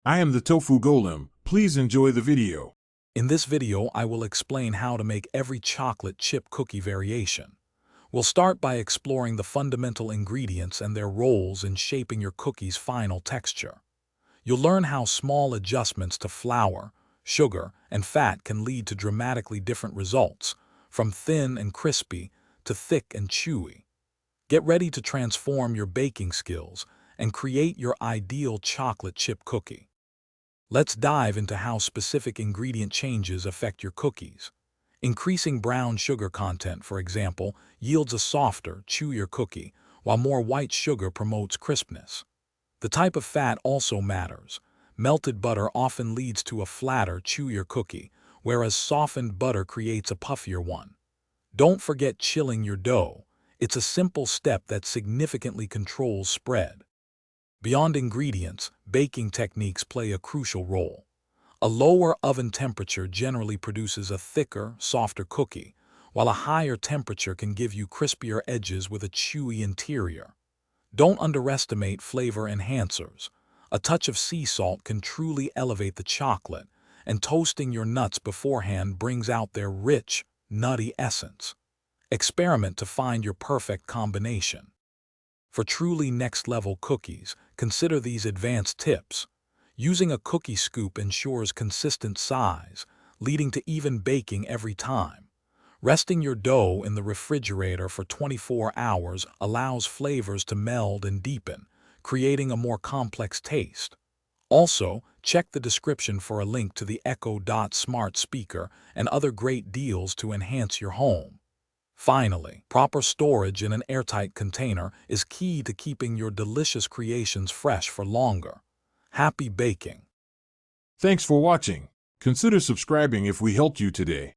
I am the Tofu Golem. Please enjoy the video. In this video, I will explain how to make every chocolate chip cookie variation. We'll start by exploring the fundamental ingredients and their roles in shaping your cookie's final texture. You'll learn how small adjustments to flour, sugar, and fat can lead to dramatically different results, from thin and crispy to thick and chewy. Get ready to transform your baking skills and create your ideal chocolate chip cookie. Let's dive into how specific ingredient changes affect your cookies. Increasing brown sugar content, for example, yields a softer, chewier cookie, while more white sugar promotes crispness. The type of fat also matters. Melted butter often leads to a flatter, chewier cookie, whereas softened butter creates a puffier one. Don't forget chilling your dough. It's a simple step that significantly controls spread. Beyond ingredients, baking techniques play a crucial role. A lower oven temperature generally produces a thicker, softer cookie, while a higher temperature can give you crispier edges with a chewy interior. Don't underestimate flavor enhancers. A touch of sea salt can truly elevate the chocolate, and toasting your nuts beforehand brings out their rich, nutty essence. Experiment to find your perfect combination. For truly next-level cookies, consider these advanced tips. Using a cookie scoop ensures consistent size, leading to even baking every time. Resting your dough in the refrigerator for 24 hours allows flavors to meld and deepen, creating a more complex taste. Also, check the description for a link to the Echo Dot smart speaker and other great deals to enhance your home. Finally, proper storage in an airtight container is key to keeping your delicious creations fresh for longer. Happy baking! Thanks for watching. Consider subscribing if we helped you today.